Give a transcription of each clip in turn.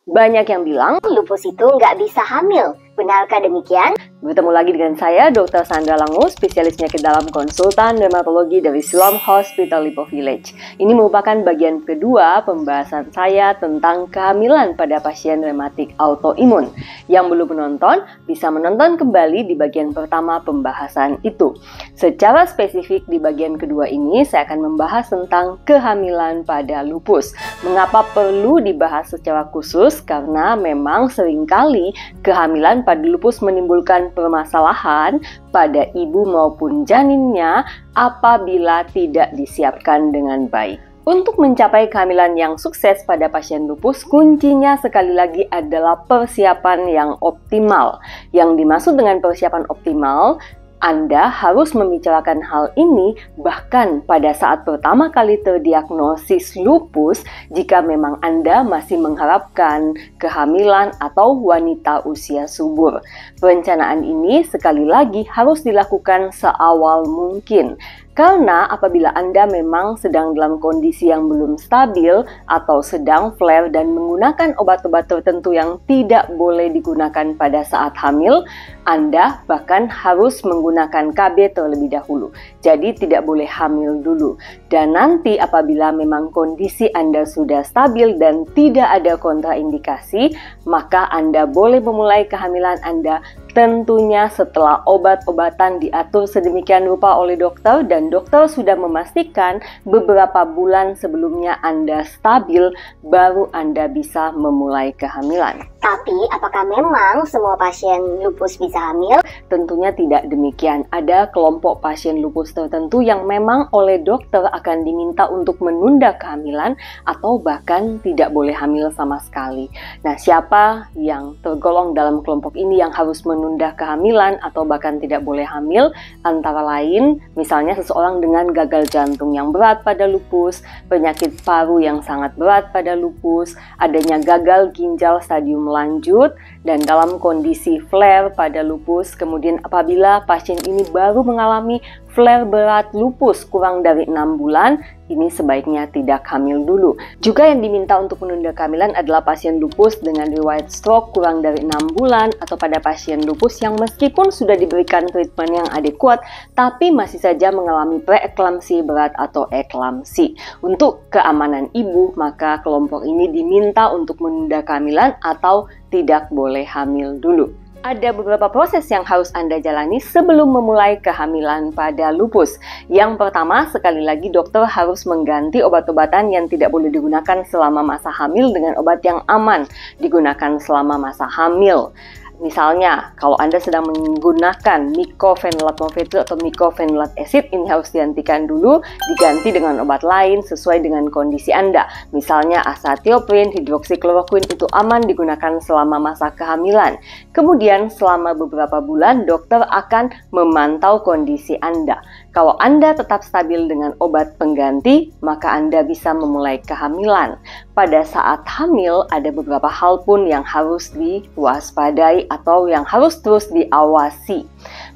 Banyak yang bilang lupus itu nggak bisa hamil. Benarkah demikian? Bertemu lagi dengan saya, Dr. Sandra Langu, spesialis penyakit dalam konsultan dermatologi dari Siloam Hospital Lipo Village. Ini merupakan bagian kedua pembahasan saya tentang kehamilan pada pasien rematik autoimun. Yang belum menonton, bisa menonton kembali di bagian pertama pembahasan itu. Secara spesifik di bagian kedua ini, saya akan membahas tentang kehamilan pada lupus. Mengapa perlu dibahas secara khusus? Karena memang seringkali kehamilan pada lupus menimbulkan permasalahan pada ibu maupun janinnya apabila tidak disiapkan dengan baik. Untuk mencapai kehamilan yang sukses pada pasien lupus, kuncinya sekali lagi adalah persiapan yang optimal. Yang dimaksud dengan persiapan optimal, Anda harus membicarakan hal ini bahkan pada saat pertama kali terdiagnosis lupus jika memang Anda masih mengharapkan kehamilan atau wanita usia subur. Perencanaan ini sekali lagi harus dilakukan seawal mungkin. Karena apabila Anda memang sedang dalam kondisi yang belum stabil atau sedang flare dan menggunakan obat-obat tertentu yang tidak boleh digunakan pada saat hamil, Anda bahkan harus menggunakan KB terlebih dahulu. Jadi tidak boleh hamil dulu. Dan nanti apabila memang kondisi Anda sudah stabil dan tidak ada kontraindikasi, maka Anda boleh memulai kehamilan Anda tentunya setelah obat-obatan diatur sedemikian rupa oleh dokter dan dokter sudah memastikan beberapa bulan sebelumnya Anda stabil, baru Anda bisa memulai kehamilan. Tapi apakah memang semua pasien lupus bisa hamil? Tentunya tidak demikian. Ada kelompok pasien lupus tertentu yang memang oleh dokter akan diminta untuk menunda kehamilan atau bahkan tidak boleh hamil sama sekali. Nah, siapa yang tergolong dalam kelompok ini yang harus menunda kehamilan atau bahkan tidak boleh hamil? Antara lain, misalnya seseorang dengan gagal jantung yang berat pada lupus, penyakit paru yang sangat berat pada lupus, adanya gagal ginjal stadium lanjut, dan dalam kondisi flare pada lupus. Kemudian apabila pasien ini baru mengalami flare berat lupus kurang dari 6 bulan, ini sebaiknya tidak hamil dulu. Juga yang diminta untuk menunda kehamilan adalah pasien lupus dengan riwayat stroke kurang dari 6 bulan atau pada pasien lupus yang meskipun sudah diberikan treatment yang adekuat tapi masih saja mengalami preeklamsi berat atau eklamsi. Untuk keamanan ibu, maka kelompok ini diminta untuk menunda kehamilan atau tidak boleh hamil dulu. Ada beberapa proses yang harus Anda jalani sebelum memulai kehamilan pada lupus. Yang pertama, sekali lagi dokter harus mengganti obat-obatan yang tidak boleh digunakan selama masa hamil dengan obat yang aman digunakan selama masa hamil. Misalnya, kalau Anda sedang menggunakan mycophenolate mofetil atau mycophenolate acid, ini harus dihentikan dulu, diganti dengan obat lain sesuai dengan kondisi Anda. Misalnya, azathioprine, hidroksikloroquine itu aman digunakan selama masa kehamilan. Kemudian, selama beberapa bulan, dokter akan memantau kondisi Anda. Kalau Anda tetap stabil dengan obat pengganti, maka Anda bisa memulai kehamilan. Pada saat hamil, ada beberapa hal pun yang harus diwaspadai atau yang harus terus diawasi.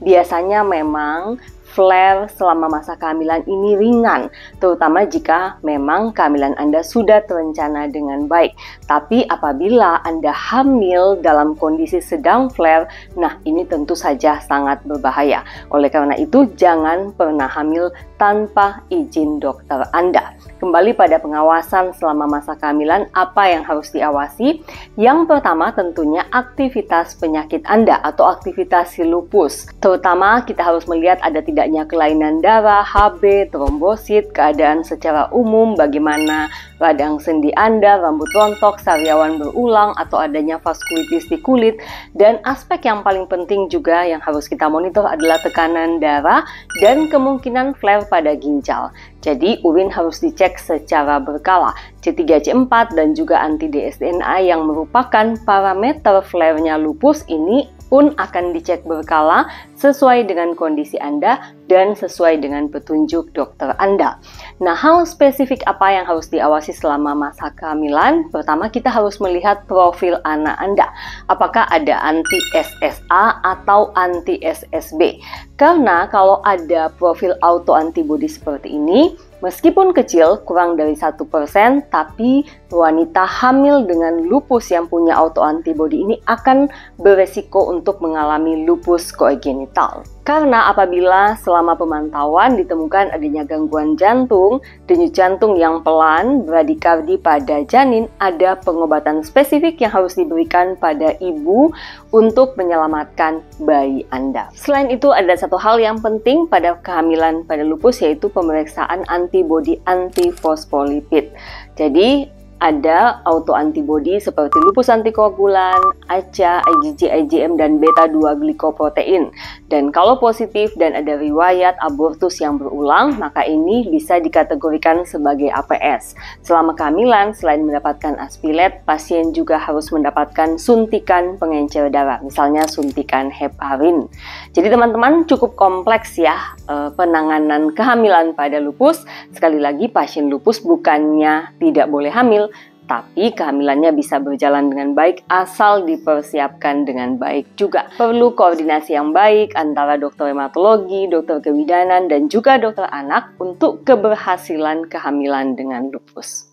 Biasanya memang flare selama masa kehamilan ini ringan, terutama jika memang kehamilan Anda sudah terencana dengan baik. Tapi apabila Anda hamil dalam kondisi sedang flare, nah ini tentu saja sangat berbahaya. Oleh karena itu, jangan pernah hamil tanpa izin dokter Anda. Kembali pada pengawasan selama masa kehamilan, apa yang harus diawasi? Yang pertama tentunya aktivitas penyakit Anda atau aktivitas si lupus. Terutama kita harus melihat ada tidaknya kelainan darah, HB, trombosit, keadaan secara umum, bagaimana radang sendi Anda, rambut rontok, sariawan berulang, atau adanya vaskulitis di kulit. Dan aspek yang paling penting juga yang harus kita monitor adalah tekanan darah dan kemungkinan flare pada ginjal. Jadi urin harus dicek secara berkala. C3, C4 dan juga anti-dsDNA yang merupakan parameter flare-nya lupus ini pun akan dicek berkala sesuai dengan kondisi Anda dan sesuai dengan petunjuk dokter Anda. Nah, hal spesifik apa yang harus diawasi selama masa kehamilan? Pertama, kita harus melihat profil anak Anda. Apakah ada anti-SSA atau anti-SSB? Karena kalau ada profil autoantibody seperti ini, meskipun kecil, kurang dari 1%, tapi wanita hamil dengan lupus yang punya autoantibody ini akan beresiko untuk mengalami lupus koegenital. Karena apabila selama pemantauan ditemukan adanya gangguan jantung, denyut jantung yang pelan, bradikardi pada janin, ada pengobatan spesifik yang harus diberikan pada ibu untuk menyelamatkan bayi Anda. Selain itu, ada satu hal yang penting pada kehamilan pada lupus, yaitu pemeriksaan antibodi antifosfolipid. Jadi, ada autoantibody seperti lupus antikoagulan, ACA, IgG, IgM, dan beta-2 glikoprotein. Dan kalau positif dan ada riwayat abortus yang berulang, maka ini bisa dikategorikan sebagai APS. Selama kehamilan, selain mendapatkan aspilet, pasien juga harus mendapatkan suntikan pengencer darah, misalnya suntikan heparin. Jadi teman-teman, cukup kompleks ya penanganan kehamilan pada lupus. Sekali lagi, pasien lupus bukannya tidak boleh hamil, tapi kehamilannya bisa berjalan dengan baik asal dipersiapkan dengan baik juga. Perlu koordinasi yang baik antara dokter hematologi, dokter kebidanan, dan juga dokter anak untuk keberhasilan kehamilan dengan lupus.